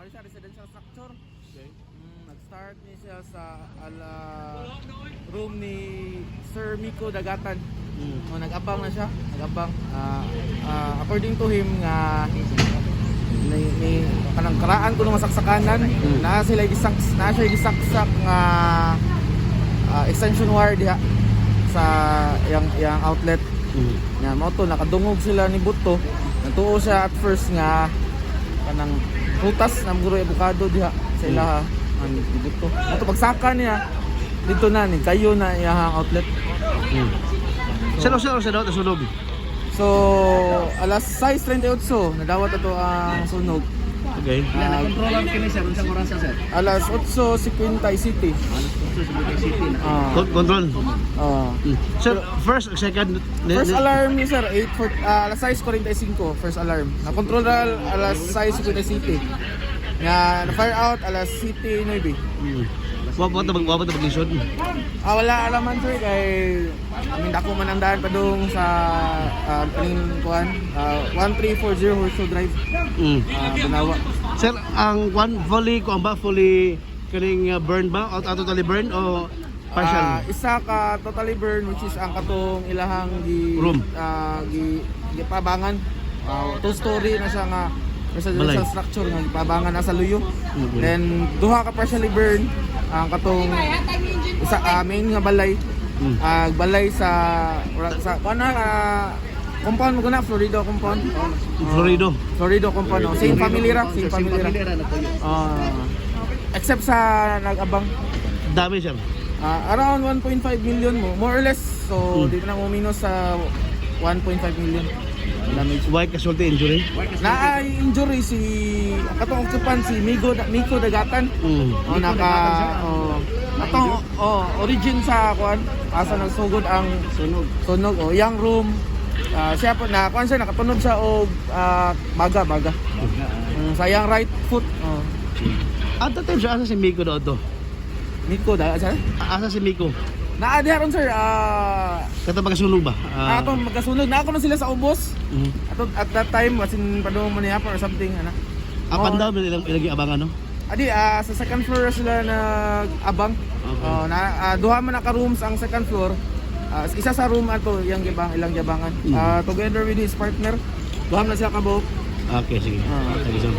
Mali sa residential structure. Okay. Nag-start niya siya sa room ni Sir Miko Dagatan. Nag-abang na siya, nag-abang. According to him nga ni kanang karaan ko ng masaksakanan, na siya gisaksak nga extension wire diha sa yang outlet. Nga mo to nakadungog sila ni Buto. Natuo siya at first nga kanang prutas na muguro avocado diha sa ilaha ang Buto. Ato pagsaka niya dito na ni kayo na iyang outlet. Sino sa daw sunog? So, alas 6:38 nadawat ato ang sunog. Okay. Na-control ang kini sir, unsang oras sir? Alas 8:50 City. City na. Control. Sir, first, second. First alarm ni sir, alas 6:45 first alarm. Na-control alas 6:50 Nga na-fire out alas 7:09. Wapa ta maglisod. Wala alaman sir kay dako man ang daan pa dong sa kaning kuan 1340 Horseshoe Drive. Banawa. Sir, ang fully kaning burn ba? O totally burn o partial? Isa ka totally burn which is ang katong ilahang Room. Gipabangan. Two story na siya nga residential Balay. structure nga gipabangan na sa luyo. Then duha ka partially burn ang katong isa main nga balay. Balay sa kana compound ko na Florido compound. Florido compound. Same family ra, same family ra. Except sa nag-abang Dami sir. around 1.5 million more or less. So dito na mo minus sa 1.5 million damage. Why casualty injury? Na-injury si katong occupant si Miko Dagatan. Origin sa kuan asa nagsugod ang sunog yang room. Siya po na kuan siya nakatunog siya og baga. Sa yang right foot. At the time siya asa si Miko daw to. Miko Dagatan. Asa si Miko? Naadiharon sir Kata magkasunog ba? atong magkasunog na ako na sila sa ubos. At that time wasin padung manihapon or something ana. Apan daw ilagi abangan no? Adi sa second floor sila nag-abang. Okay. Duha man naka rooms ang second floor. Isa sa room ato ilang gibangan. Together with his partner, duha na sila kabuok. Okay, sige. Sige sir.